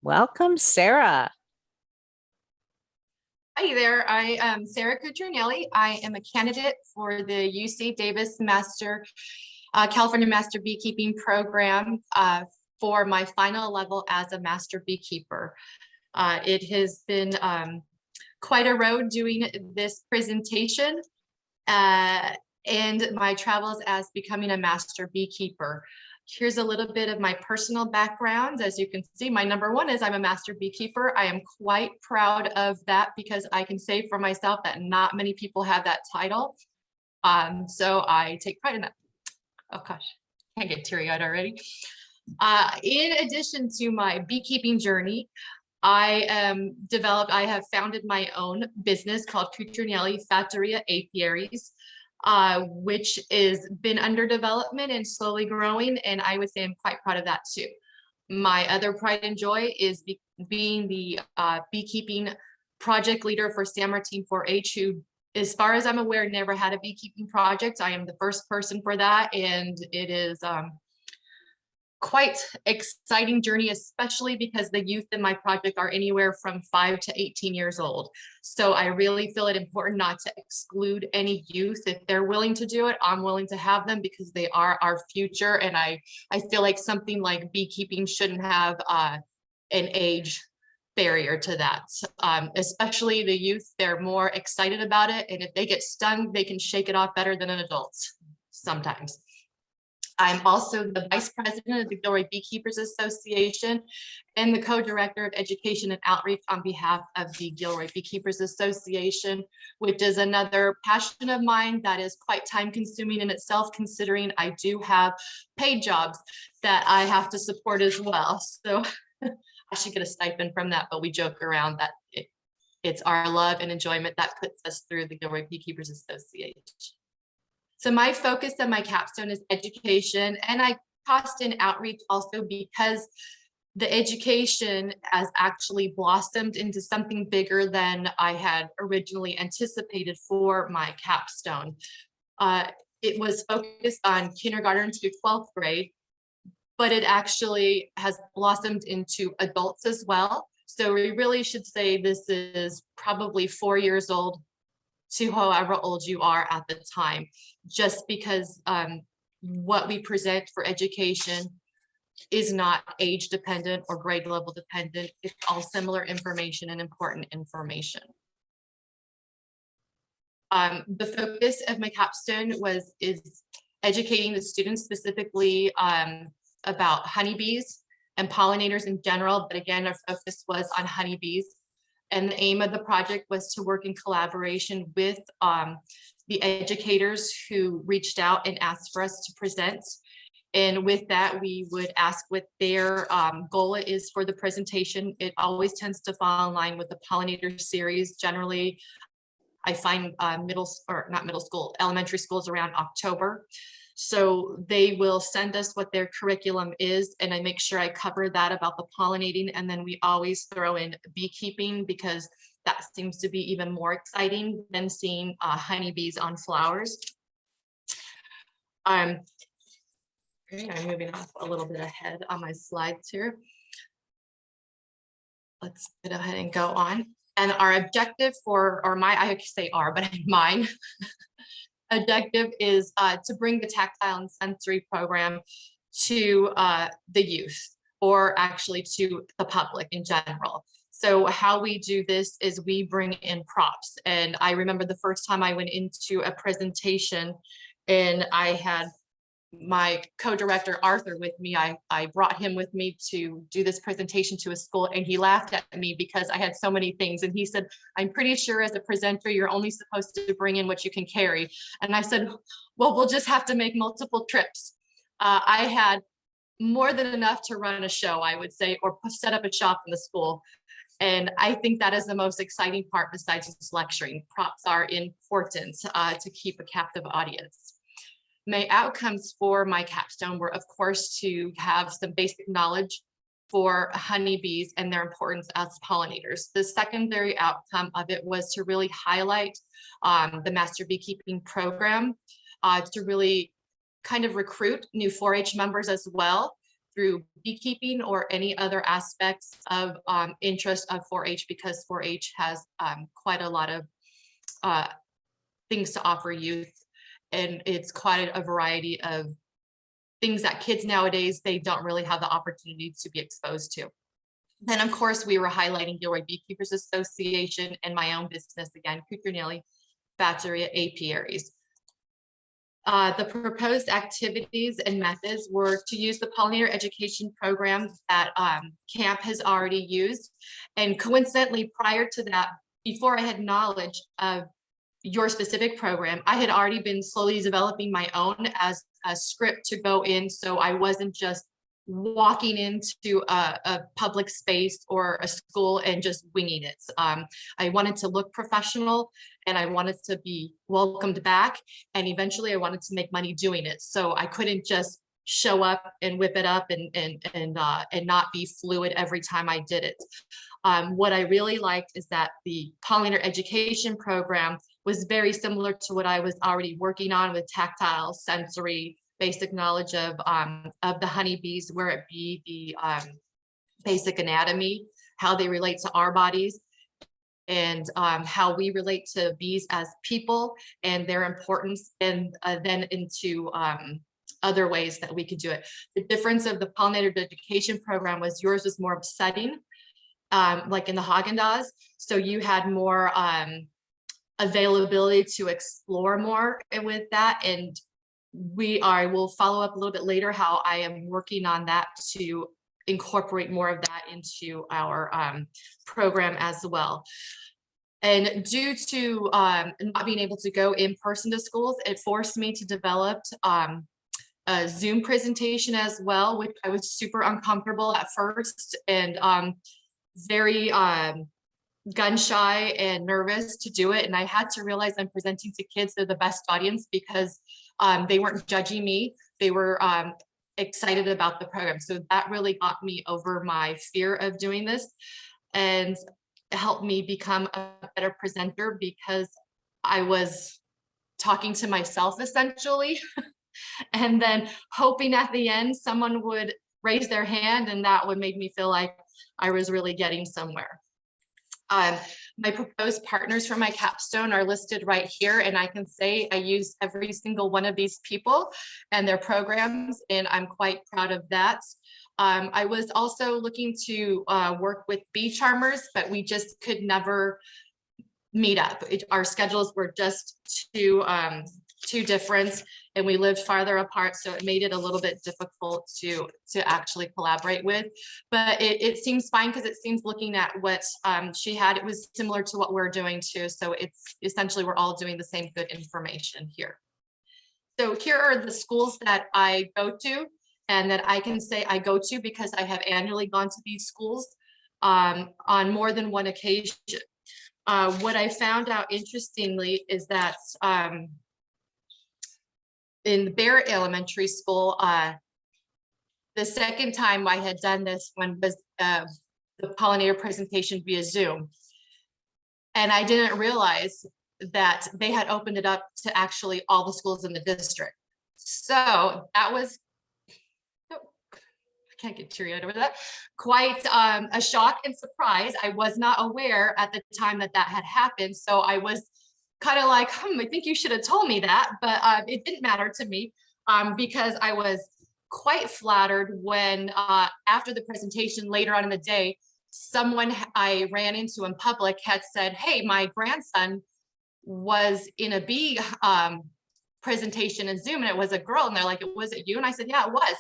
Welcome, Sarah. Hi there, I am Sara Cutrignelli. I am a candidate for the UC Davis California Master Beekeeping Program for my final level as a Master Beekeeper. It has been quite a road doing this presentation and my travels as becoming a Master Beekeeper. Here's a little bit of my personal background. As you can see, my number one is I'm a Master Beekeeper. I am quite proud of that because I can say for myself that not many people have that title. So I take pride in that. Oh gosh, can't get teary-eyed already. In addition to my beekeeping journey, I have founded my own business called Cutrignelli Fattoria Apiaries, which is been under development and slowly growing. And I would say I'm quite proud of that too. My other pride and joy is being the beekeeping project leader for San Martin 4-H, who, as far as I'm aware, never had a beekeeping project. I am the first person for that, and it is quite exciting journey, especially because the youth in my project are anywhere from 5 to 18 years old. So I really feel it important not to exclude any youth. If they're willing to do it, I'm willing to have them because they are our future. And I feel like something like beekeeping shouldn't have an age barrier to that. Especially the youth, they're more excited about it. And if they get stung, they can shake it off better than an adult sometimes. I'm also the vice president of the Gilroy Beekeepers Association and the co-director of education and outreach on behalf of the Gilroy Beekeepers Association, which is another passion of mine that is quite time consuming in itself, considering I do have paid jobs that I have to support as well. So I should get a stipend from that, but we joke around that it's our love and enjoyment that puts us through the Gilroy Beekeepers Association. So my focus and my capstone is education, and I tossed in outreach also because the education has actually blossomed into something bigger than I had originally anticipated for my capstone. It was focused on kindergarten to 12th grade, but it actually has blossomed into adults as well. So we really should say this is probably 4 years old to however old you are at the time, just because what we present for education is not age dependent or grade level dependent. It's all similar information and important information. The focus of my capstone is educating the students specifically about honeybees and pollinators in general, but again, our focus was on honeybees. And the aim of the project was to work in collaboration with the educators who reached out and asked for us to present. And with that, we would ask what their goal is for the presentation. It always tends to fall in line with the pollinator series. Generally, I find elementary schools around October. So they will send us what their curriculum is, and I make sure I cover that about the pollinating, and then we always throw in beekeeping because that seems to be even more exciting than seeing honeybees on flowers. I'm moving off a little bit ahead on my slides here. Let's go ahead and go on. And our objective mine objective is to bring the tactile and sensory program to the youth, or actually to the public in general. So how we do this is we bring in props. And I remember the first time I went into a presentation and I had my co-director Arthur with me. I brought him with me to do this presentation to a school, and he laughed at me because I had so many things. And he said, I'm pretty sure as a presenter, you're only supposed to bring in what you can carry. And I said, well, we'll just have to make multiple trips. I had more than enough to run a show, I would say, or set up a shop in the school. And I think that is the most exciting part besides just lecturing. Props are important to keep a captive audience. My outcomes for my capstone were, of course, to have some basic knowledge for honeybees and their importance as pollinators. The secondary outcome of it was to really highlight the Master Beekeeping program, to really kind of recruit new 4-H members as well through beekeeping or any other aspects of interest of 4-H, because 4-H has quite a lot of things to offer youth, and it's quite a variety of things that kids nowadays, they don't really have the opportunity to be exposed to. Then, of course, we were highlighting Gilroy Beekeepers Association and my own business, again, Cutrignelli Fatteria Apiaries. The proposed activities and methods were to use the pollinator education program that camp has already used. And coincidentally, prior to that, before I had knowledge of your specific program, I had already been slowly developing my own as a script to go in. So I wasn't just walking into a public space or a school and just winging it. I wanted to look professional, and I wanted to be welcomed back. And eventually I wanted to make money doing it. So I couldn't just show up and whip it up and not be fluid every time I did it. What I really liked is that the pollinator education program was very similar to what I was already working on with tactile, sensory, basic knowledge of the honeybees, where it be the basic anatomy, how they relate to our bodies, and how we relate to bees as people and their importance, and then into other ways that we could do it. The difference of the pollinator education program was yours was more of setting, like in the Haagen-Dazs. So you had more availability to explore more with that. And we'll follow up a little bit later how I am working on that to incorporate more of that into our program as well. And due to not being able to go in person to schools, it forced me to develop a Zoom presentation as well, which I was super uncomfortable at first, and very gun shy and nervous to do it. And I had to realize I'm presenting to kids, they're the best audience, because they weren't judging me. They were excited about the program. So that really got me over my fear of doing this and helped me become a better presenter, because I was talking to myself essentially, and then hoping at the end someone would raise their hand, and that would make me feel like I was really getting somewhere. My proposed partners for my capstone are listed right here, and I can say I use every single one of these people and their programs, and I'm quite proud of that. I was also looking to work with bee charmers, but we just could never meet up. Our schedules were just too different, and we lived farther apart, so it made it a little bit difficult to actually collaborate with. But it seems fine, because it seems, looking at what she had, it was similar to what we're doing too. So it's essentially we're all doing the same good information here. So here are the schools that I go to, and that I can say I go to because I have annually gone to these schools on more than one occasion. What I found out interestingly is that in Barrett Elementary School, the second time I had done this one was the pollinator presentation via Zoom. And I didn't realize that they had opened it up to actually all the schools in the district. So that was, I can't get teary-eyed over that, quite a shock and surprise. I was not aware at the time that that had happened. So I was kind of like, I think you should have told me that, but it didn't matter to me, because I was quite flattered when after the presentation later on in the day, someone I ran into in public had said, hey, my grandson was in a bee presentation in Zoom, and it was a girl, and they're like, was it you? And I said, yeah, it was.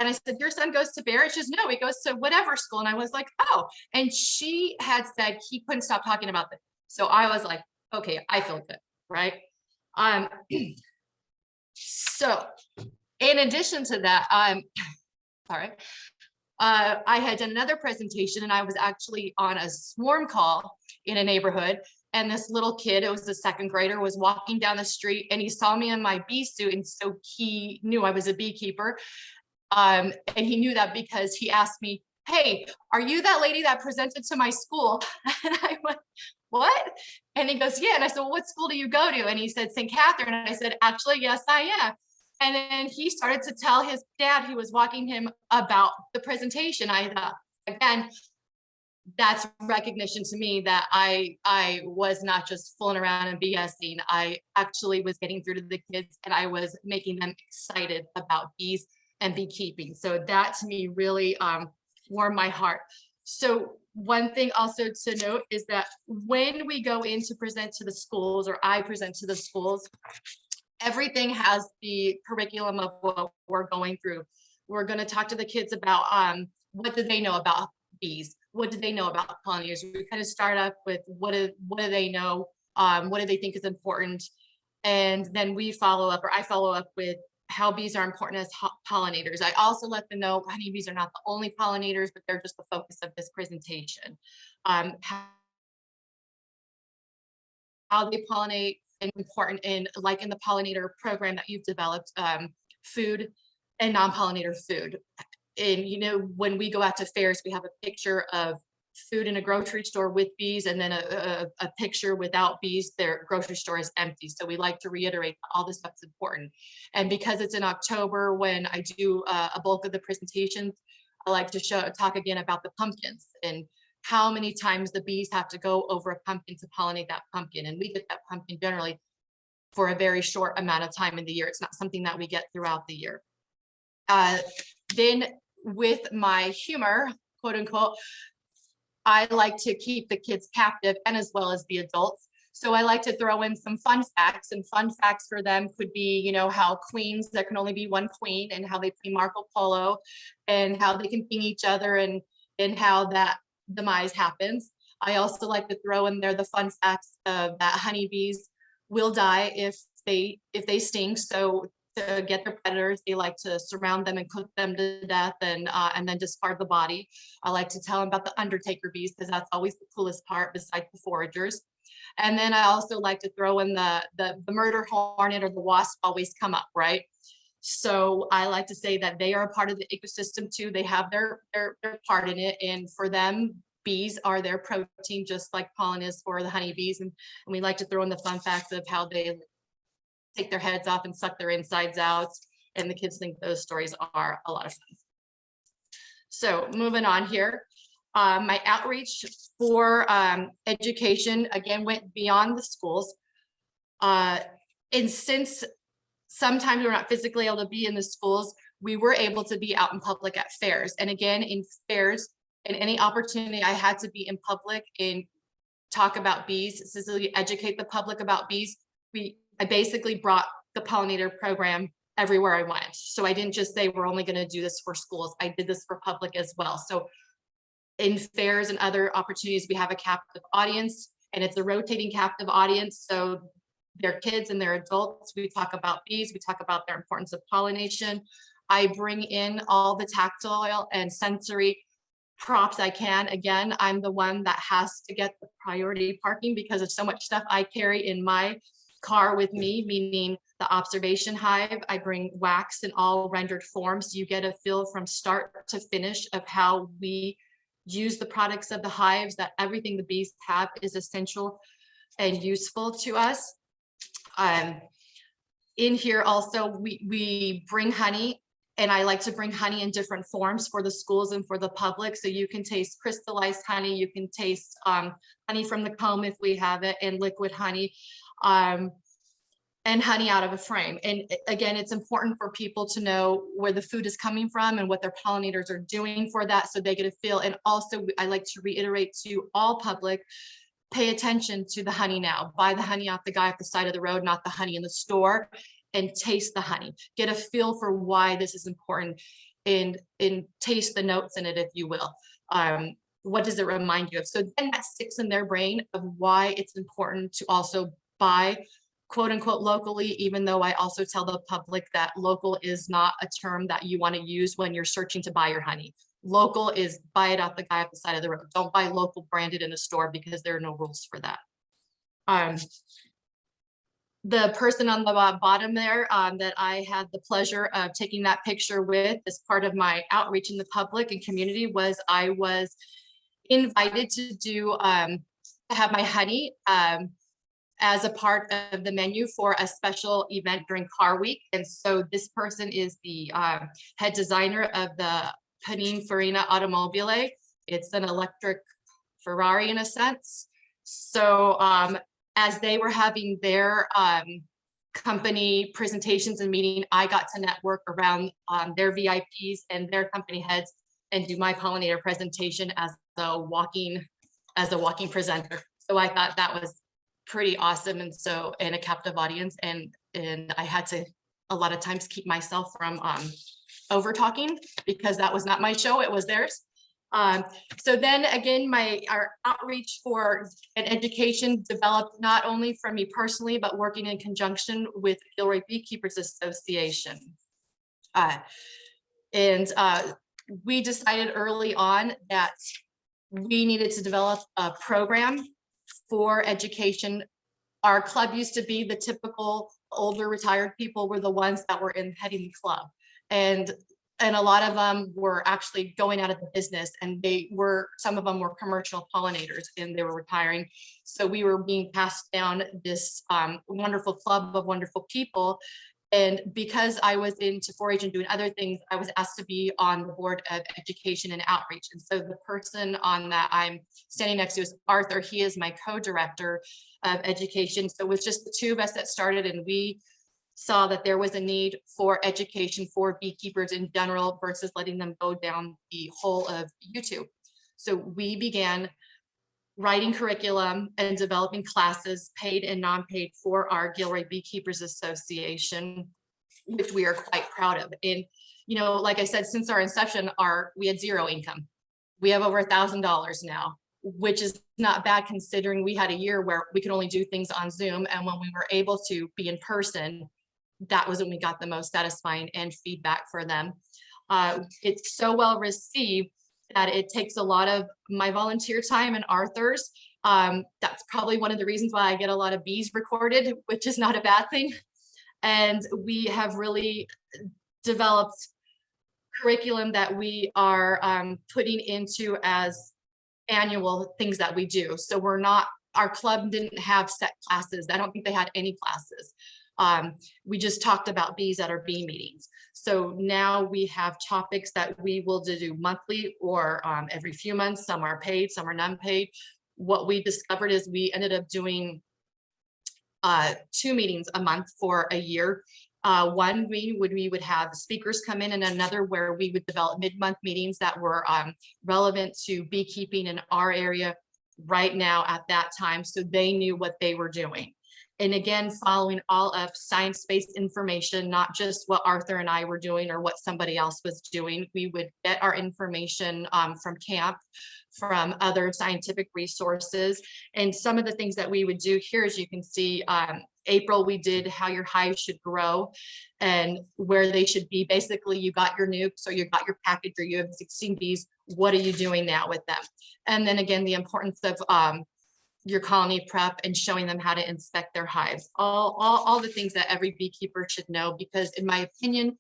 And I said, your son goes to Barrett? She says, no, he goes to whatever school. And I was like, oh, and she had said he couldn't stop talking about this. So I was like, okay, I feel good, right? So in addition to that, sorry, I had done another presentation, and I was actually on a swarm call in a neighborhood, and this little kid, it was a second grader, was walking down the street, and he saw me in my bee suit, and so he knew I was a beekeeper, and he knew that because he asked me, hey, are you that lady that presented to my school? And I went, what? And he goes, yeah. And I said, well, what school do you go to? And he said, St. Catherine. And I said, actually, yes, I am. And then he started to tell his dad, who was walking him, about the presentation. I thought, again, that's recognition to me that I was not just fooling around and BSing. I actually was getting through to the kids, and I was making them excited about bees and beekeeping. So that to me really warmed my heart. So one thing also to note is that when we go in to present to the schools, or I present to the schools, everything has the curriculum of what we're going through. We're going to talk to the kids about what do they know about bees? What do they know about pollinators? We kind of start up with what do they know? What do they think is important? And then we follow up, or I follow up with how bees are important as pollinators. I also let them know honeybees are not the only pollinators, but they're just the focus of this presentation. How they pollinate, and important in, like in the pollinator program that you've developed, food and non-pollinator food. And you know, when we go out to fairs, we have a picture of food in a grocery store with bees, and then a picture without bees. Their grocery store is empty. So we like to reiterate all this stuff's important. And because it's in October when I do a bulk of the presentations, I like to talk again about the pumpkins and how many times the bees have to go over a pumpkin to pollinate that pumpkin. And we get that pumpkin generally for a very short amount of time in the year. It's not something that we get throughout the year. Then with my humor, quote unquote, I like to keep the kids captive, and as well as the adults. So I like to throw in some fun facts, and fun facts for them could be, you know, how queens, there can only be one queen, and how they play Marco Polo, and how they can ping each other, and how that demise happens. I also like to throw in there the fun facts of that honeybees will die if they sting. So to get their predators, they like to surround them and cook them to death, and then discard the body. I like to tell them about the undertaker bees, because that's always the coolest part besides the foragers. And then I also like to throw in the murder hornet or the wasp always come up, right? So I like to say that they are a part of the ecosystem too. They have their part in it, and for them, bees are their protein, just like pollen is for the honeybees. And we like to throw in the fun facts of how they take their heads off and suck their insides out. And the kids think those stories are a lot of fun. So moving on here, my outreach for education, again, went beyond the schools. And since sometimes we're not physically able to be in the schools, we were able to be out in public at fairs. And again, in fairs, and any opportunity I had to be in public and talk about bees, specifically educate the public about bees, I basically brought the pollinator program everywhere I went. So I didn't just say we're only going to do this for schools. I did this for public as well. So in fairs and other opportunities, we have a captive audience, and it's a rotating captive audience. So they're kids and they're adults. We talk about bees. We talk about their importance of pollination. I bring in all the tactile and sensory props I can. Again, I'm the one that has to get the priority parking because of so much stuff I carry in my car with me, meaning the observation hive. I bring wax in all rendered forms. You get a feel from start to finish of how we use the products of the hives, that everything the bees have is essential and useful to us. In here also, we bring honey, and I like to bring honey in different forms for the schools and for the public. So you can taste crystallized honey, you can taste honey from the comb if we have it, and liquid honey, and honey out of a frame. And again, it's important for people to know where the food is coming from and what their pollinators are doing for that, so they get a feel. And also, I like to reiterate to all public, pay attention to the honey now. Buy the honey off the guy at the side of the road, not the honey in the store, and taste the honey. Get a feel for why this is important, and taste the notes in it, if you will. What does it remind you of? So then that sticks in their brain of why it's important to also buy, quote unquote, locally, even though I also tell the public that local is not a term that you want to use when you're searching to buy your honey. Local is buy it off the guy at the side of the road. Don't buy local branded in a store, because there are no rules for that. The person on the bottom there that I had the pleasure of taking that picture with as part of my outreach in the public and community was, I was invited to do have my honey as a part of the menu for a special event during Car Week. And so this person is the head designer of the Pininfarina Automobile. It's an electric Ferrari in a sense. So as they were having their company presentations and meeting, I got to network around their VIPs and their company heads and do my pollinator presentation as a walking presenter. So I thought that was pretty awesome, and a captive audience, and I had to a lot of times keep myself from over talking because that was not my show, it was theirs. So then again, our outreach for an education developed not only from me personally, but working in conjunction with Gilroy Beekeepers Association. We decided early on that we needed to develop a program for education. Our club used to be the typical older retired people were the ones that were heading the club. And a lot of them were actually going out of the business, and some of them were commercial pollinators and they were retiring. So we were being passed down this wonderful club of wonderful people. And because I was into 4-H and doing other things, I was asked to be on the board of education and outreach. And so the person on that I'm standing next to is Arthur. He is my co-director of education. So it was just the two of us that started, and we saw that there was a need for education for beekeepers in general versus letting them go down the whole of YouTube. So we began writing curriculum and developing classes, paid and non-paid, for our Gilroy Beekeepers Association, which we are quite proud of. And, you know, like I said, since our inception, we had zero income. We have over $1,000 now, which is not bad considering we had a year where we could only do things on Zoom. And when we were able to be in person, that was when we got the most satisfying and feedback for them. It's so well received that it takes a lot of my volunteer time and Arthur's. That's probably one of the reasons why I get a lot of bees recorded, which is not a bad thing. And we have really developed curriculum that we are putting into as annual things that we do. So our club didn't have set classes. I don't think they had any classes. We just talked about bees at our bee meetings. So now we have topics that we will do monthly or every few months. Some are paid, some are non-paid. What we discovered is we ended up doing 2 meetings a month for a year. One, we would have speakers come in, and another where we would develop mid-month meetings that were relevant to beekeeping in our area right now at that time, so they knew what they were doing. And again, following all of science-based information, not just what Arthur and I were doing or what somebody else was doing. We would get our information from camp, from other scientific resources. And some of the things that we would do here, as you can see, April, we did how your hive should grow and where they should be. Basically, you got your nukes or you got your package or you have 16 bees. What are you doing now with them? And then again, the importance of your colony prep and showing them how to inspect their hives, all the things that every beekeeper should know, because in my opinion,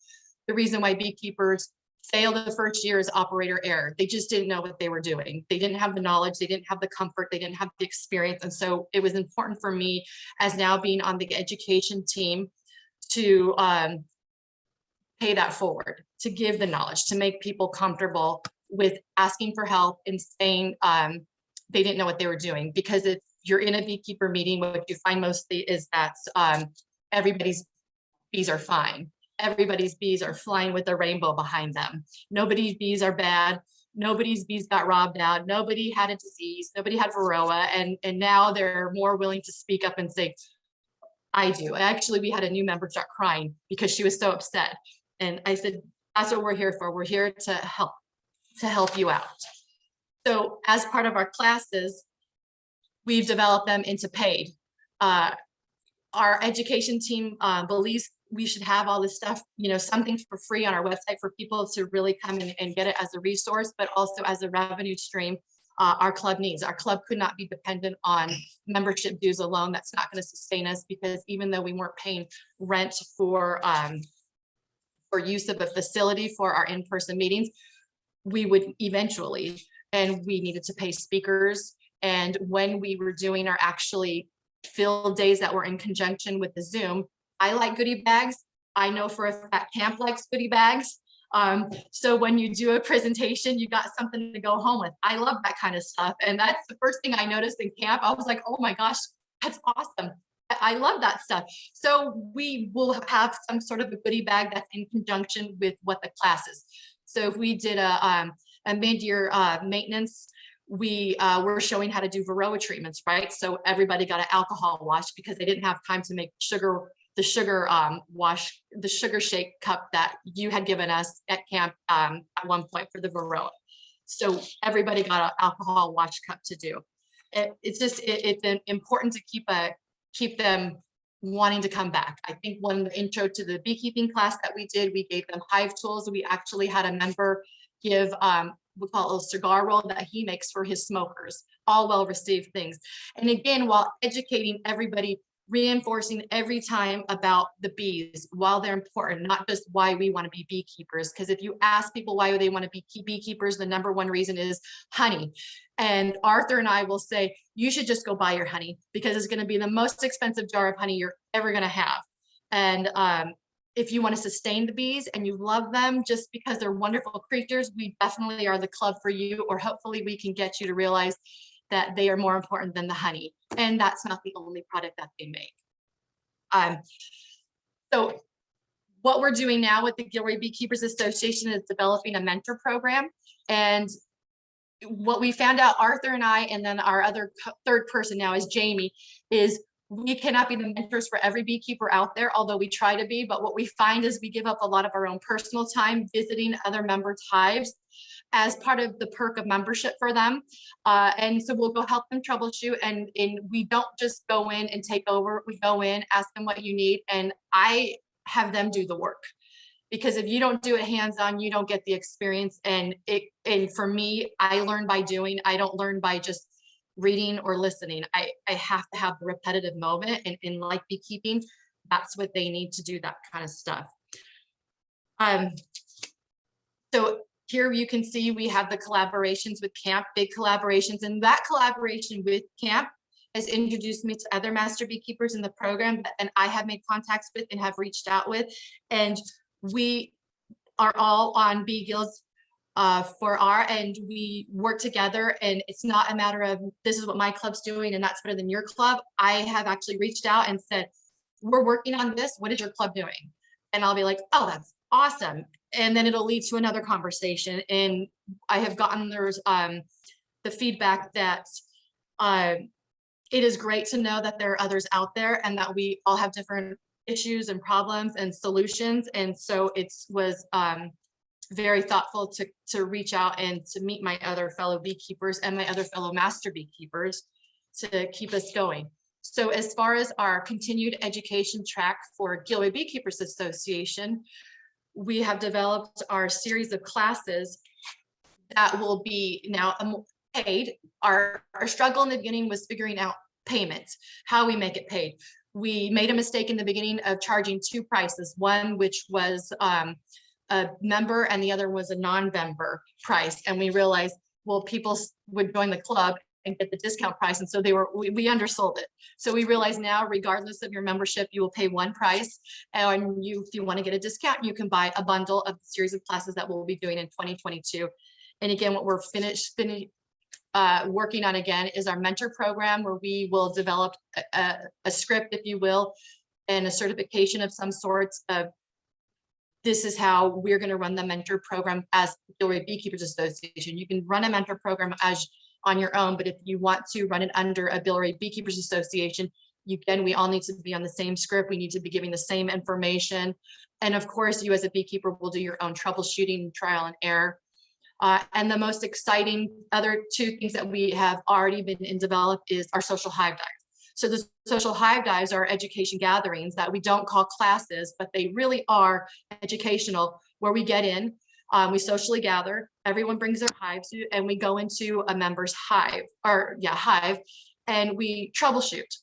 the reason why beekeepers fail the first year is operator error. They just didn't know what they were doing. They didn't have the knowledge, they didn't have the comfort, they didn't have the experience. And so it was important for me, as now being on the education team, to pay that forward, to give the knowledge, to make people comfortable with asking for help and saying they didn't know what they were doing. Because if you're in a beekeeper meeting, what you find mostly is that everybody's bees are fine. Everybody's bees are flying with a rainbow behind them. Nobody's bees are bad. Nobody's bees got robbed out. Nobody had a disease. Nobody had varroa. And now they're more willing to speak up and say, I do. Actually, we had a new member start crying because she was so upset. And I said, that's what we're here for. We're here to help you out. So as part of our classes, we've developed them into paid. Our education team believes we should have all this stuff, something for free on our website for people to really come in and get it as a resource, but also as a revenue stream our club needs. Our club could not be dependent on membership dues alone. That's not going to sustain us, because even though we weren't paying rent for use of a facility for our in-person meetings, we would eventually, and we needed to pay speakers. And when we were doing our actually field days that were in conjunction with the Zoom. I like goodie bags. I know for a fact camp likes goodie bags. So when you do a presentation, you got something to go home with. I love that kind of stuff. And that's the first thing I noticed in camp. I was like, oh my gosh, that's awesome. I love that stuff. So we will have some sort of a goodie bag that's in conjunction with what the class is. So if we did a mid-year maintenance, we were showing how to do Varroa treatments, right? So everybody got an alcohol wash because they didn't have time to make the sugar wash, the sugar shake cup that you had given us at camp at one point for the Varroa. So everybody got an alcohol wash cup to do. It's important to keep them wanting to come back. I think when the intro to the beekeeping class that we did, we gave them hive tools. We actually had a member give we call it a cigar roll that he makes for his smokers, all well-received things. And again, while educating everybody, reinforcing every time about the bees, while they're important, not just why we want to be beekeepers. Because if you ask people why they want to be beekeepers, the number one reason is honey. And Arthur and I will say, you should just go buy your honey because it's going to be the most expensive jar of honey you're ever going to have. And if you want to sustain the bees and you love them just because they're wonderful creatures, we definitely are the club for you, or hopefully we can get you to realize that they are more important than the honey. And that's not the only product that they make. So what we're doing now with the Gilroy Beekeepers Association is developing a mentor program. And what we found out, Arthur and I, and then our other third person now is Jamie, is we cannot be the mentors for every beekeeper out there, although we try to be. But what we find is we give up a lot of our own personal time visiting other members' hives as part of the perk of membership for them. And so we'll go help them troubleshoot. And we don't just go in and take over. We go in, ask them what you need, and I have them do the work. Because if you don't do it hands-on, you don't get the experience. And for me, I learn by doing. I don't learn by just reading or listening. I have to have the repetitive moment, and in like beekeeping, that's what they need to do, that kind of stuff. So here you can see we have the collaborations with camp, big collaborations, and that collaboration with camp has introduced me to other master beekeepers in the program, and I have made contacts with and have reached out with, and we are all on Bee Guilds and we work together. And it's not a matter of this is what my club's doing and that's better than your club. I have actually reached out and said, we're working on this. What is your club doing? And I'll be like, oh, that's awesome. And then it'll lead to another conversation. And I have gotten the feedback that it is great to know that there are others out there and that we all have different issues and problems and solutions. And so it was very thoughtful to reach out and to meet my other fellow beekeepers and my other fellow master beekeepers to keep us going. So as far as our continued education track for Gilroy Beekeepers Association, we have developed our series of classes that will be now paid. Our struggle in the beginning was figuring out payment, how we make it paid. We made a mistake in the beginning of charging two prices, one which was a member and the other was a non-member price. And we realized, well, people would join the club and get the discount price. And so we undersold it. So we realize now, regardless of your membership, you will pay one price. And if you want to get a discount, you can buy a bundle of the series of classes that we'll be doing in 2022. And again, what we're working on again is our mentor program, where we will develop a script, if you will, and a certification of some sorts of this is how we're going to run the mentor program as Gilroy Beekeepers Association. You can run a mentor program as on your own, but if you want to run it under a Gilroy Beekeepers Association, we all need to be on the same script. We need to be giving the same information. And of course, you as a beekeeper will do your own troubleshooting, trial and error. And the most exciting other two things that we have already been in develop is our social hive dives. So the social hive dives are education gatherings that we don't call classes, but they really are educational, where we get in, we socially gather, everyone brings their hives, and we go into a member's hive, and we troubleshoot.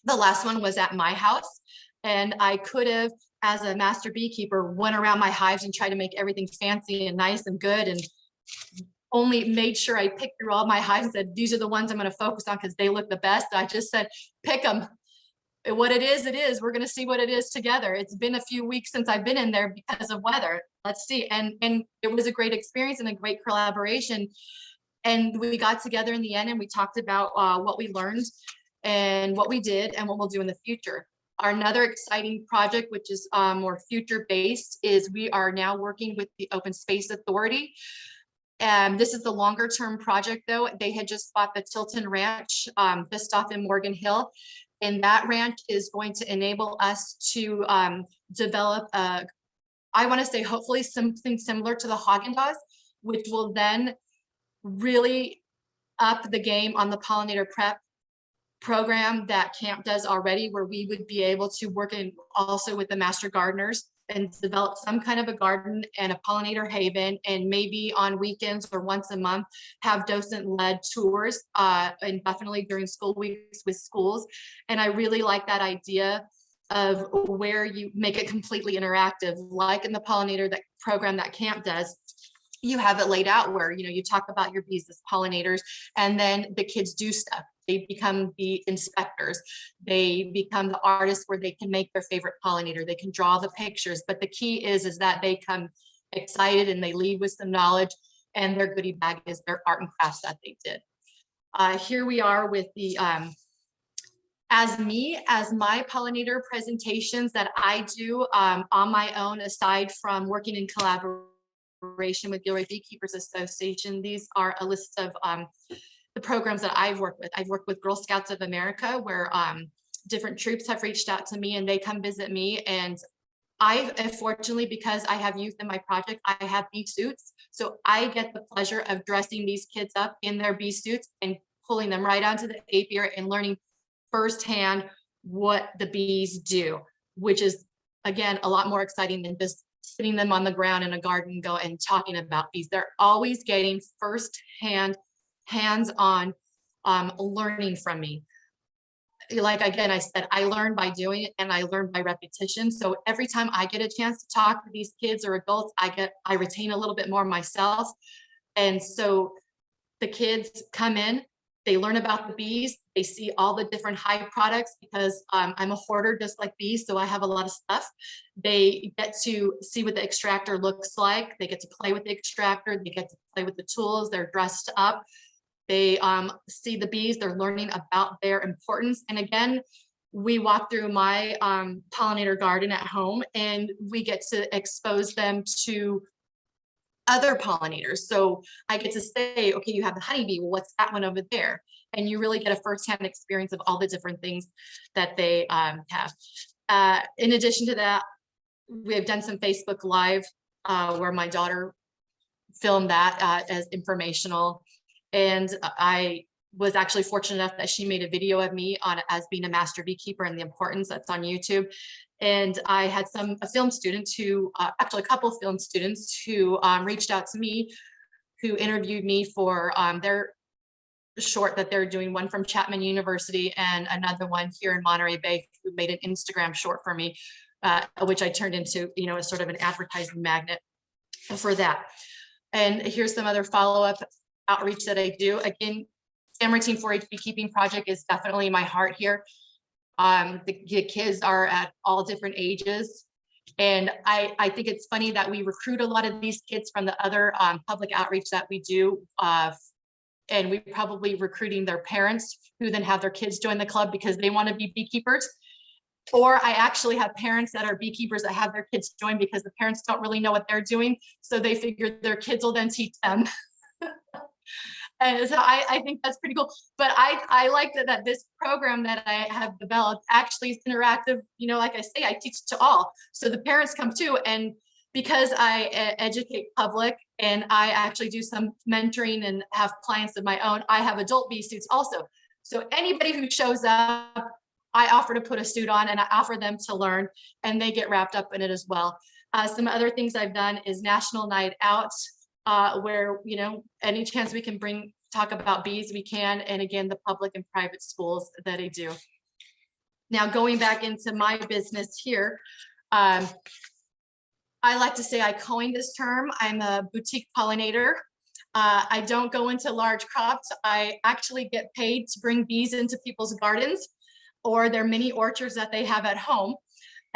The last one was at my house, and I could have, as a master beekeeper, went around my hives and tried to make everything fancy and nice and good and only made sure I picked through all my hives and said, these are the ones I'm going to focus on because they look the best. I just said, pick them. What it is, it is. We're going to see what it is together. It's been a few weeks since I've been in there because of weather. Let's see. And it was a great experience and a great collaboration. And we got together in the end and we talked about what we learned and what we did and what we'll do in the future. Another exciting project, which is more future based, is we are now working with the Open Space Authority. And this is the longer term project though. They had just bought the Tilton Ranch just off in Morgan Hill. And that ranch is going to enable us to develop, I want to say, hopefully something similar to the Haagen-Dazs, which will then really up the game on the pollinator prep program that camp does already, where we would be able to work in also with the master gardeners and develop some kind of a garden and a pollinator haven, and maybe on weekends or once a month have docent-led tours, and definitely during school weeks with schools. And I really like that idea of where you make it completely interactive, like in the pollinator that program that camp does. You have it laid out where, you talk about your bees as pollinators, and then the kids do stuff. They become the inspectors. They become the artists where they can make their favorite pollinator. They can draw the pictures. But the key is that they come excited and they leave with some knowledge, and their goodie bag is their art and crafts that they did. Here we are with the, as my pollinator presentations that I do on my own, aside from working in collaboration with Gilroy Beekeepers Association. These are a list of the programs that I've worked with. I've worked with Girl Scouts of America, where different troops have reached out to me and they come visit me. And fortunately, because I have youth in my project, I have bee suits. So I get the pleasure of dressing these kids up in their bee suits and pulling them right onto the apiary and learning firsthand what the bees do, which is, again, a lot more exciting than just sitting them on the ground in a garden and talking about bees. They're always getting firsthand, hands-on learning from me. Like, again, I said, I learn by doing it and I learn by repetition. So every time I get a chance to talk to these kids or adults, I retain a little bit more myself. And so the kids come in, they learn about the bees, they see all the different hive products, because I'm a hoarder just like bees, so I have a lot of stuff. They get to see what the extractor looks like. They get to play with the extractor. They get to play with the tools. They're dressed up. They see the bees. They're learning about their importance. And again, we walk through my pollinator garden at home, and we get to expose them to other pollinators. So I get to say, okay, you have the honeybee. Well, what's that one over there? And you really get a firsthand experience of all the different things that they have. In addition to that, we have done some Facebook Live where my daughter filmed that as informational. And I was actually fortunate enough that she made a video of me as being a master beekeeper and the importance. That's on YouTube. And I had a film students who, actually a couple of film students who reached out to me, who interviewed me for their short that they're doing, one from Chapman University and another one here in Monterey Bay, who made an Instagram short for me, which I turned into, a sort of an advertising magnet for that. And here's some other follow-up outreach that I do. Again, San Martin 4-H Beekeeping Project is definitely my heart here. The kids are at all different ages. And I think it's funny that we recruit a lot of these kids from the other public outreach that we do. And we probably recruiting their parents, who then have their kids join the club because they want to be beekeepers. Or I actually have parents that are beekeepers that have their kids join because the parents don't really know what they're doing. So they figure their kids will then teach them. And so I think that's pretty cool. But I like that this program that I have developed actually is interactive. Like I say, I teach to all. So the parents come too. And because I educate public and I actually do some mentoring and have clients of my own, I have adult bee suits also. So anybody who shows up, I offer to put a suit on and I offer them to learn, and they get wrapped up in it as well. Some other things I've done is National Night Out, where, any chance we can talk about bees, we can. And again, the public and private schools that I do. Now, going back into my business here, I like to say I coined this term. I'm a boutique pollinator. I don't go into large crops. I actually get paid to bring bees into people's gardens or their mini orchards that they have at home.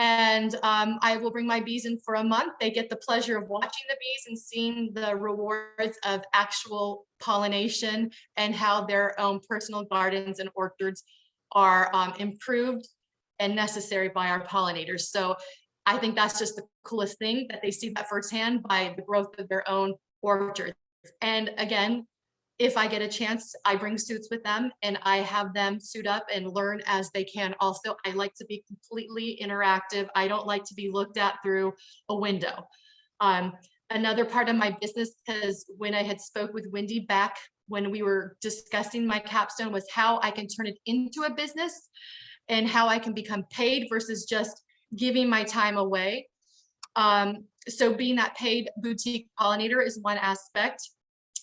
And I will bring my bees in for a month. They get the pleasure of watching the bees and seeing the rewards of actual pollination and how their own personal gardens and orchards are improved and necessary by our pollinators. So I think that's just the coolest thing, that they see that firsthand by the growth of their own orchards. And again, if I get a chance, I bring suits with them and I have them suit up and learn as they can. Also, I like to be completely interactive. I don't like to be looked at through a window. Another part of my business, because when I had spoke with Wendy back when we were discussing my capstone, was how I can turn it into a business and how I can become paid versus just giving my time away. So being that paid boutique pollinator is one aspect.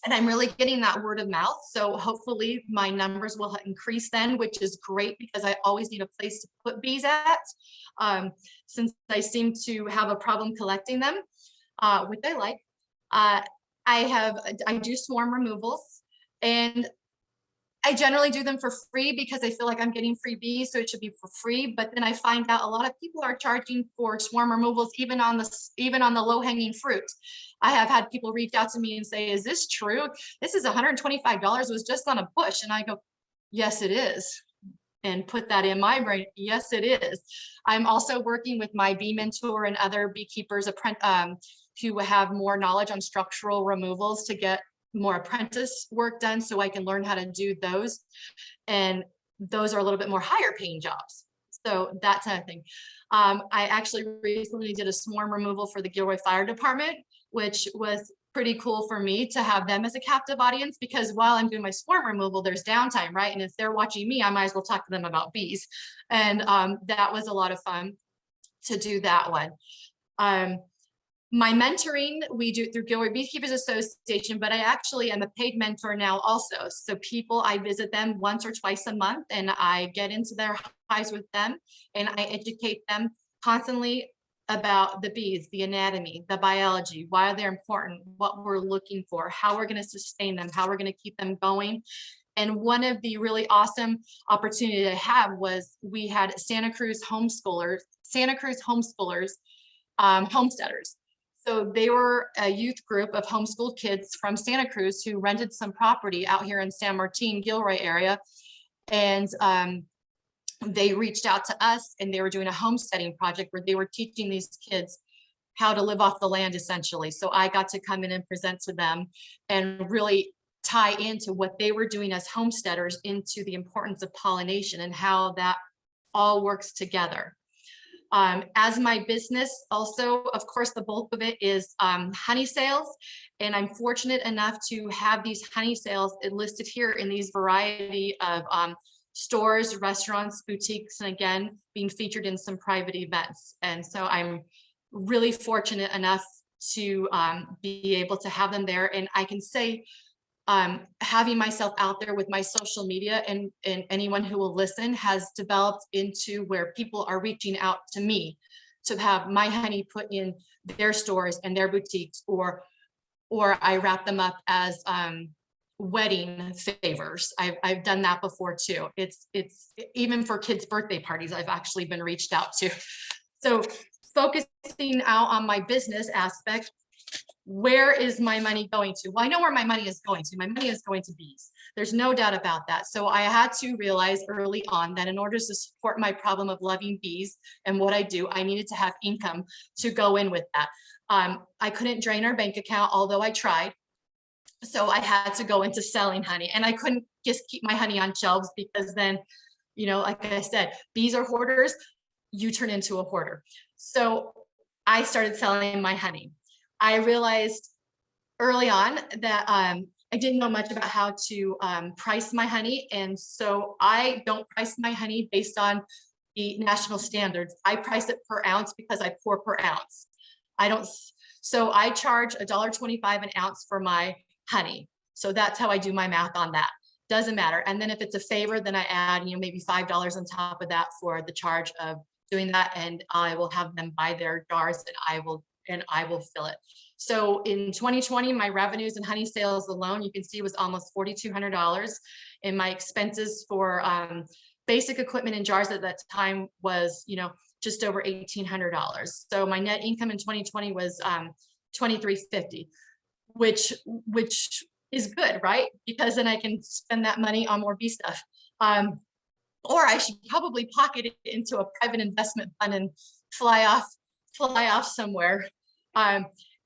And I'm really getting that word of mouth. So hopefully my numbers will increase then, which is great because I always need a place to put bees at, since I seem to have a problem collecting them, which I like. I do swarm removals, and I generally do them for free because I feel like I'm getting free bees, so it should be for free. But then I find out a lot of people are charging for swarm removals, even on the low-hanging fruit. I have had people reach out to me and say, "Is this true? This is $125. Was just on a bush," and I go, "Yes, it is." And put that in my brain. Yes, it is. I'm also working with my bee mentor and other beekeepers who have more knowledge on structural removals to get more apprentice work done so I can learn how to do those. And those are a little bit more higher paying jobs. So that kind of thing. I actually recently did a swarm removal for the Gilroy Fire Department, which was pretty cool for me to have them as a captive audience, because while I'm doing my swarm removal, there's downtime, right? And if they're watching me, I might as well talk to them about bees. And that was a lot of fun to do that one. My mentoring, we do through Gilroy Beekeepers Association, but I actually am a paid mentor now also. So people, I visit them once or twice a month and I get into their hives with them and I educate them constantly about the bees, the anatomy, the biology, why they're important, what we're looking for, how we're going to sustain them, how we're going to keep them going. And one of the really awesome opportunities I had was we had Santa Cruz homeschoolers, homesteaders. So they were a youth group of homeschooled kids from Santa Cruz who rented some property out here in San Martin, Gilroy area. And they reached out to us and they were doing a homesteading project where they were teaching these kids how to live off the land essentially. So I got to come in and present to them and really tie into what they were doing as homesteaders into the importance of pollination and how that all works together. As my business also, of course, the bulk of it is honey sales. And I'm fortunate enough to have these honey sales listed here in these variety of stores, restaurants, boutiques, and again, being featured in some private events. And so I'm really fortunate enough to be able to have them there. And I can say, having myself out there with my social media and anyone who will listen has developed into where people are reaching out to me to have my honey put in their stores and their boutiques, or I wrap them up as wedding favors. I've done that before too. It's even for kids' birthday parties, I've actually been reached out to. So focusing out on my business aspect, where is my money going to? Well, I know where my money is going to. My money is going to bees. There's no doubt about that. So I had to realize early on that in order to support my problem of loving bees and what I do, I needed to have income to go in with that. I couldn't drain our bank account, although I tried. So I had to go into selling honey, and I couldn't just keep my honey on shelves because then, you know, like I said, bees are hoarders. You turn into a hoarder. So I started selling my honey. I realized early on that I didn't know much about how to price my honey. And so I don't price my honey based on the national standards. I price it per ounce because I pour per ounce. So I charge $1.25 an ounce for my honey. So that's how I do my math on that. Doesn't matter. And then if it's a favor, then I add, maybe $5 on top of that for the charge of doing that. And I will have them buy their jars and I will and I will fill it. So in 2020, my revenues and honey sales alone, you can see, was almost $4,200. And my expenses for basic equipment and jars at that time was, just over $1,800. So my net income in 2020 was $2,350, which is good, right? Because then I can spend that money on more bee stuff. Or I should probably pocket it into a private investment fund and fly off somewhere.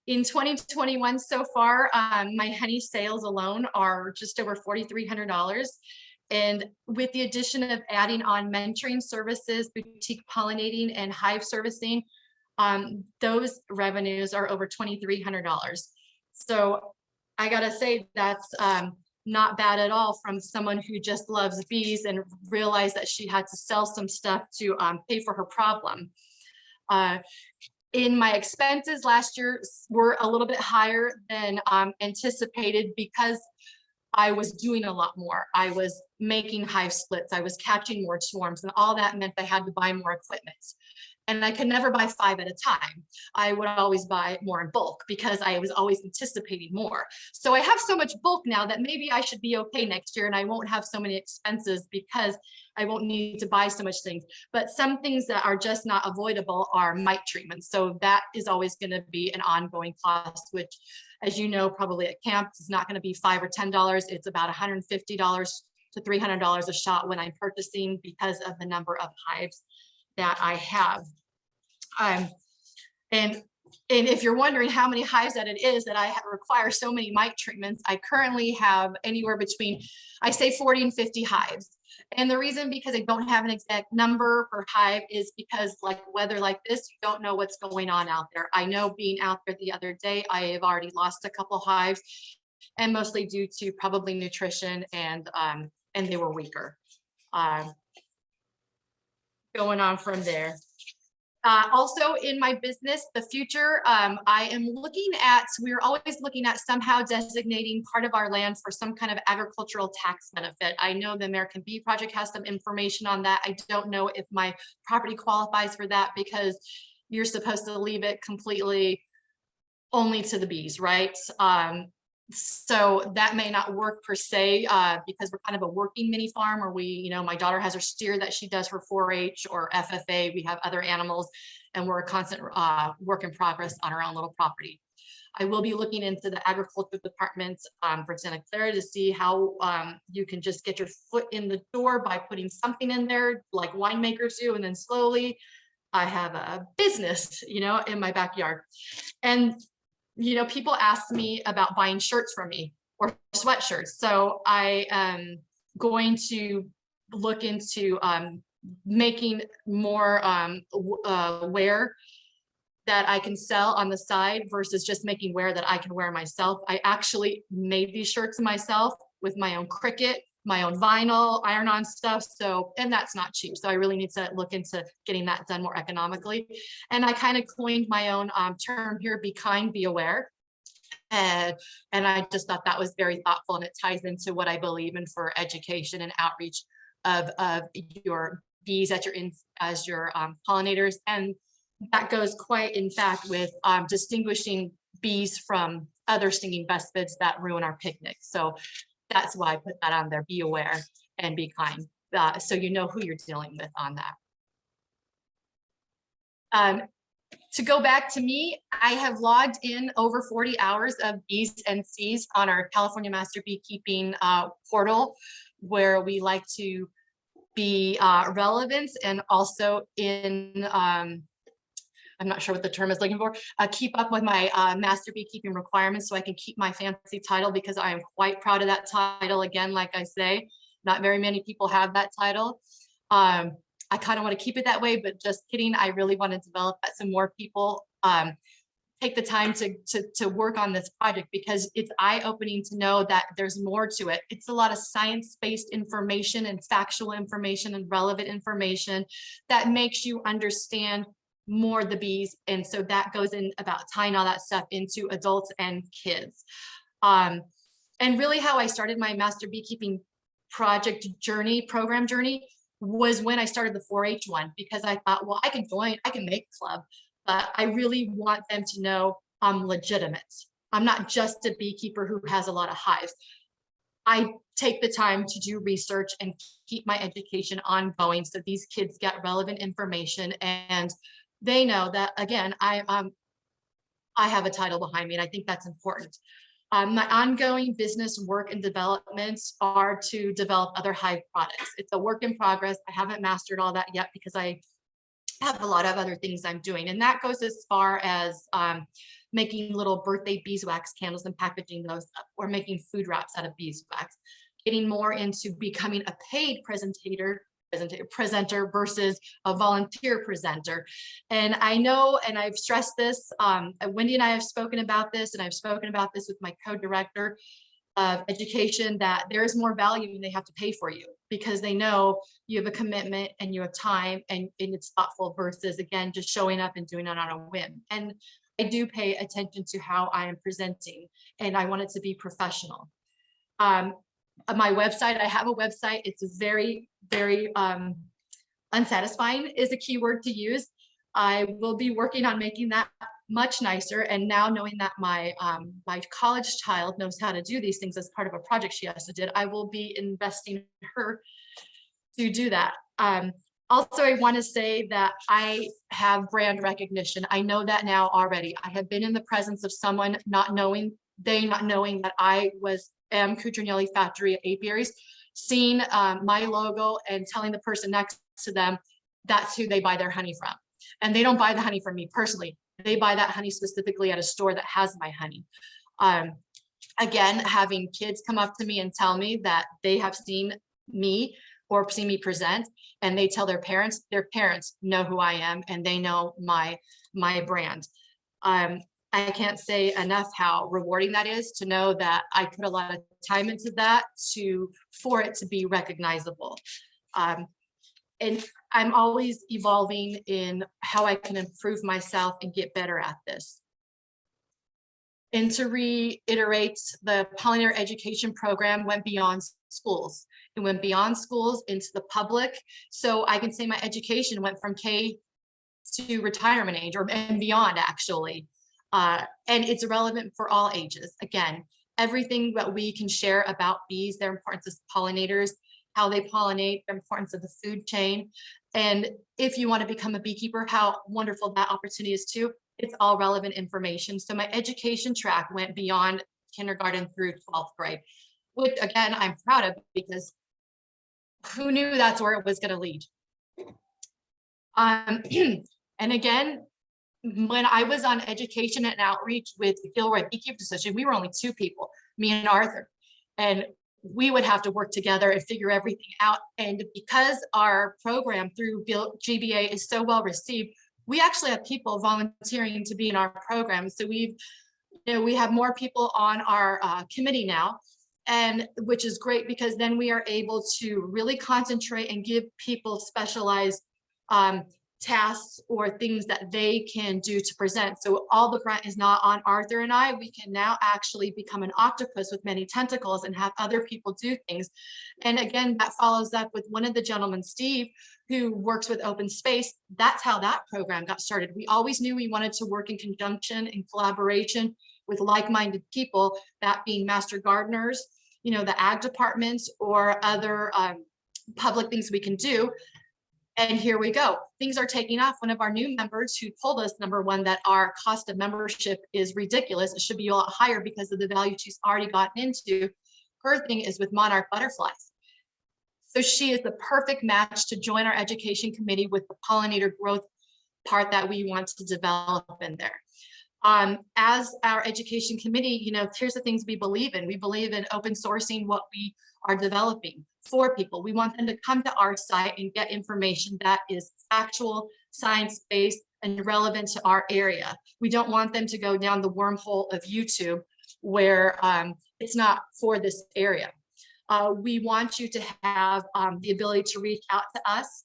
In 2021 so far, my honey sales alone are just over $4,300. And with the addition of adding on mentoring services, boutique pollinating, and hive servicing, those revenues are over $2,300. So I gotta say that's not bad at all from someone who just loves bees and realized that she had to sell some stuff to pay for her problem. In my expenses last year were a little bit higher than anticipated because I was doing a lot more. I was making hive splits. I was catching more swarms, and all that meant I had to buy more equipment. And I could never buy 5 at a time. I would always buy more in bulk because I was always anticipating more. So I have so much bulk now that maybe I should be okay next year and I won't have so many expenses because I won't need to buy so much things. But some things that are just not avoidable are mite treatments. So that is always going to be an ongoing cost, which, as you know, probably at camp is not going to be $5 or $10. It's about $150 to $300 a shot when I'm purchasing because of the number of hives that I have. And if you're wondering how many hives that it is that I require so many mite treatments, I currently have anywhere between, I say 40 and 50 hives. And the reason, because I don't have an exact number per hive, is because like weather like this, you don't know what's going on out there. I know being out there the other day, I have already lost a couple hives, and mostly due to probably nutrition and they were weaker. Going on from there. Also in my business, the future, I am looking at, we're always looking at somehow designating part of our land for some kind of agricultural tax benefit. I know the American Bee Project has some information on that. I don't know if my property qualifies for that because you're supposed to leave it completely only to the bees, right? So that may not work per se because we're kind of a working mini farm where we, my daughter has her steer that she does for 4-H or FFA. We have other animals and we're a constant work in progress on our own little property. I will be looking into the agriculture department for Santa Clara to see how you can just get your foot in the door by putting something in there like winemakers do, and then slowly I have a business, in my backyard. And people ask me about buying shirts from me or sweatshirts. So I am going to look into making more wear that I can sell on the side versus just making wear that I can wear myself. I actually made these shirts myself with my own cricket, my own vinyl, iron-on stuff. So, and that's not cheap. So I really need to look into getting that done more economically. And I kind of coined my own term here, be kind, be aware. And I just thought that was very thoughtful, and it ties into what I believe in for education and outreach of your bees as your pollinators. And that goes quite, in fact, with distinguishing bees from other stinging vespids that ruin our picnics. So that's why I put that on there, be aware and be kind. So you know who you're dealing with on that. To go back to me, I have logged in over 40 hours of B's and C's on our California Master Beekeeping portal, where we like to be relevant and also in, I'm not sure what the term is looking for, keep up with my master beekeeping requirements so I can keep my fancy title, because I am quite proud of that title. Again, like I say, not very many people have that title. I kind of want to keep it that way, but just kidding. I really want to develop that so more people take the time to work on this project, because it's eye-opening to know that there's more to it. It's a lot of science-based information and factual information and relevant information that makes you understand more the bees. And so that goes in about tying all that stuff into adults and kids. And really how I started my master beekeeping program journey was when I started the 4-H one, because I thought, well, I can join, I can make a club, but I really want them to know I'm legitimate. I'm not just a beekeeper who has a lot of hives. I take the time to do research and keep my education ongoing so these kids get relevant information and they know that, again, I have a title behind me, and I think that's important. My ongoing business work and developments are to develop other hive products. It's a work in progress. I haven't mastered all that yet because I have a lot of other things I'm doing. And that goes as far as making little birthday beeswax candles and packaging those up, or making food wraps out of beeswax, getting more into becoming a paid presenter versus a volunteer presenter. And I know, and I've stressed this, Wendy and I have spoken about this, and I've spoken about this with my co-director of education, that there is more value when they have to pay for you because they know you have a commitment and you have time and it's thoughtful versus, again, just showing up and doing it on a whim. And I do pay attention to how I am presenting, and I want it to be professional. My website, I have a website. It's very, very unsatisfying is a key word to use. I will be working on making that much nicer. And now knowing that my college child knows how to do these things as part of a project she also did, I will be investing in her to do that. Also, I want to say that I have brand recognition. I know that now already. I have been in the presence of someone not knowing that I am Cutrignelli Factory Apiaries, seeing my logo and telling the person next to them that's who they buy their honey from. And they don't buy the honey from me personally. They buy that honey specifically at a store that has my honey. Again, having kids come up to me and tell me that they have seen me or seen me present, and they tell their parents know who I am and they know my brand. I can't say enough how rewarding that is to know that I put a lot of time into that for it to be recognizable. And I'm always evolving in how I can improve myself and get better at this. And to reiterate, the pollinator education program went beyond schools. It went beyond schools into the public. So I can say my education went from K to retirement age and beyond, actually. And it's relevant for all ages. Again, everything that we can share about bees, their importance as pollinators, how they pollinate, the importance of the food chain. And if you want to become a beekeeper, how wonderful that opportunity is too. It's all relevant information. So my education track went beyond kindergarten through 12th grade, which again, I'm proud of because who knew that's where it was going to lead. And again, when I was on education and outreach with the Gilroy Beekeepers Association, we were only 2 people, me and Arthur, and we would have to work together and figure everything out. And because our program through GBA is so well received, we actually have people volunteering to be in our program. So we have more people on our committee now, and which is great because then we are able to really concentrate and give people specialized tasks or things that they can do to present. So all the grunt is not on Arthur and I. We can now actually become an octopus with many tentacles and have other people do things. And again, that follows up with one of the gentlemen, Steve, who works with open space. That's how that program got started. We always knew we wanted to work in conjunction and collaboration with like-minded people, that being master gardeners, the ag departments, or other public things we can do. And here we go. Things are taking off. One of our new members who told us, number one, that our cost of membership is ridiculous. It should be a lot higher because of the value she's already gotten into. Her thing is with monarch butterflies. So she is the perfect match to join our education committee with the pollinator growth part that we want to develop in there. As our education committee, here's the things we believe in. We believe in open sourcing what we are developing for people. We want them to come to our site and get information that is factual, science-based, and relevant to our area. We don't want them to go down the wormhole of YouTube where it's not for this area. We want you to have the ability to reach out to us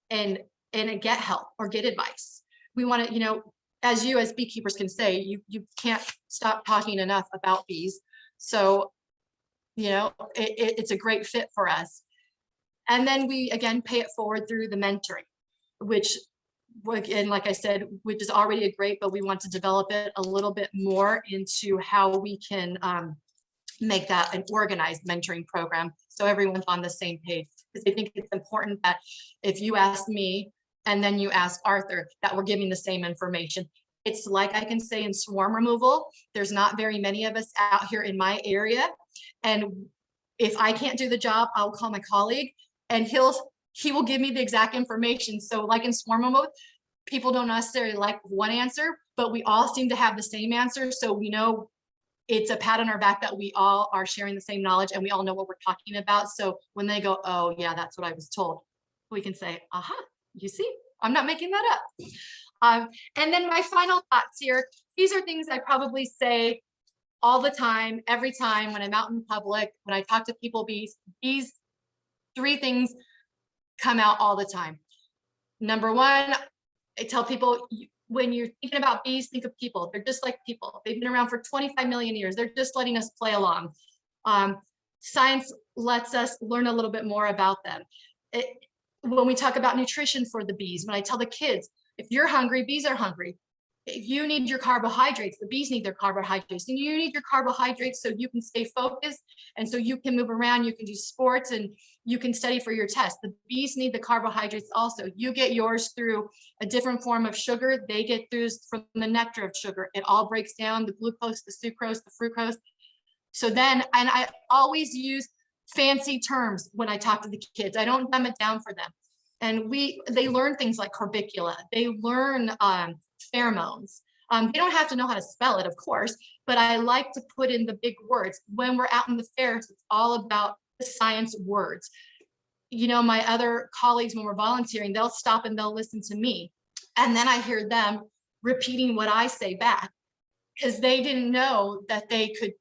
and get help or get advice. We want to, as beekeepers can say, you can't stop talking enough about bees. So, it's a great fit for us. And then we, again, pay it forward through the mentoring, which and like I said, which is already a great, but we want to develop it a little bit more into how we can make that an organized mentoring program so everyone's on the same page. Because I think it's important that if you ask me and then you ask Arthur, that we're giving the same information. It's like I can say in swarm removal, there's not very many of us out here in my area. And if I can't do the job, I'll call my colleague and he will give me the exact information. So like in swarm removal, people don't necessarily like one answer, but we all seem to have the same answer. So we know it's a pat on our back that we all are sharing the same knowledge and we all know what we're talking about. So when they go, oh yeah, that's what I was told, we can say, aha, you see, I'm not making that up. And then my final thoughts here, these are things I probably say all the time, every time when I'm out in public, when I talk to people, these 3 things come out all the time. Number 1, I tell people, when you're thinking about bees, think of people. They're just like people. They've been around for 25 million years. They're just letting us play along. Science lets us learn a little bit more about them. When we talk about nutrition for the bees, when I tell the kids, if you're hungry, bees are hungry. If you need your carbohydrates, the bees need their carbohydrates, and you need your carbohydrates so you can stay focused and so you can move around, you can do sports and you can study for your test. The bees need the carbohydrates also. You get yours through a different form of sugar. They get theirs from the nectar of sugar. It all breaks down, the glucose, the sucrose, the fructose. So then, and I always use fancy terms when I talk to the kids. I don't dumb it down for them. And they learn things like corbicula. They learn pheromones. They don't have to know how to spell it, of course, but I like to put in the big words. When we're out in the fairs, it's all about the science words. You know, my other colleagues, when we're volunteering, they'll stop and they'll listen to me. And then I hear them repeating what I say back because they didn't know that they could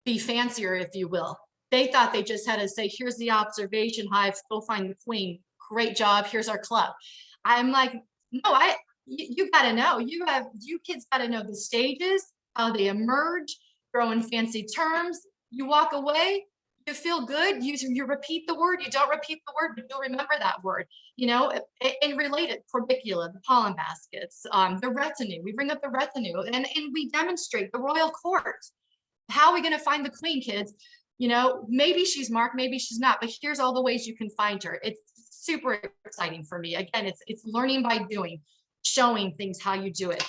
be fancier, if you will. They thought they just had to say, here's the observation hive, go find the queen. Great job, here's our club. I'm like, no, you gotta know, you kids gotta know the stages, how they emerge, throwing fancy terms. You walk away, you feel good, you repeat the word, you don't repeat the word, but you'll remember that word, you know, and relate it, corbicula, the pollen baskets, the retinue, we bring up the retinue, and we demonstrate the royal court. How are we gonna find the queen, kids? You know, maybe she's marked, maybe she's not, but here's all the ways you can find her. It's super exciting for me. Again, it's learning by doing, showing things how you do it.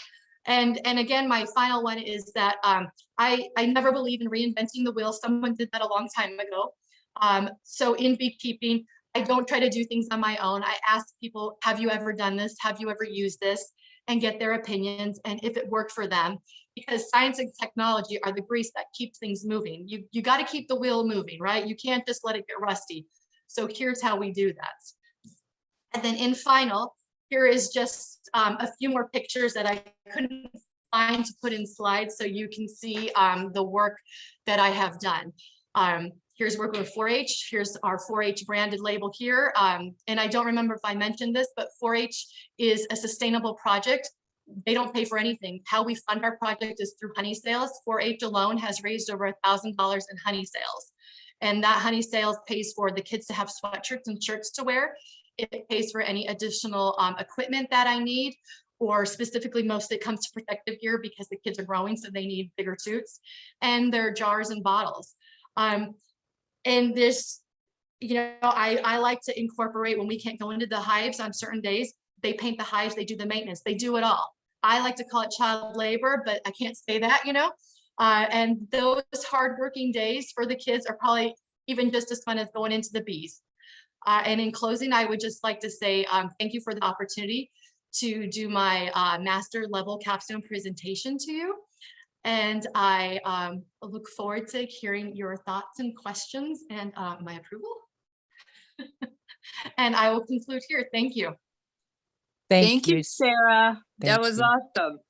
And again, my final one is that I never believe in reinventing the wheel. Someone did that a long time ago. So in beekeeping, I don't try to do things on my own. I ask people, have you ever done this? Have you ever used this? And get their opinions and if it worked for them. Because science and technology are the grease that keeps things moving. You got to keep the wheel moving, right? You can't just let it get rusty. So here's how we do that. And then in final, here is just a few more pictures that I couldn't find to put in slides so you can see the work that I have done. Here's work with 4-H. Here's our 4-H branded label here. And I don't remember if I mentioned this, but 4-H is a sustainable project. They don't pay for anything. How we fund our project is through honey sales. 4-H alone has raised over $1,000 in honey sales. And that honey sales pays for the kids to have sweatshirts and shirts to wear. It pays for any additional equipment that I need, or specifically most it comes to protective gear because the kids are growing, so they need bigger suits, and their jars and bottles. And this, you know, I like to incorporate when we can't go into the hives on certain days, they paint the hives, they do the maintenance, they do it all. I like to call it child labor, but I can't say that, you know. And those hardworking days for the kids are probably even just as fun as going into the bees. And in closing, I would just like to say thank you for the opportunity to do my master level capstone presentation to you. And I look forward to hearing your thoughts and questions and my approval. And I will conclude here. Thank you. Thank you, Sarah. That Thank was you. awesome.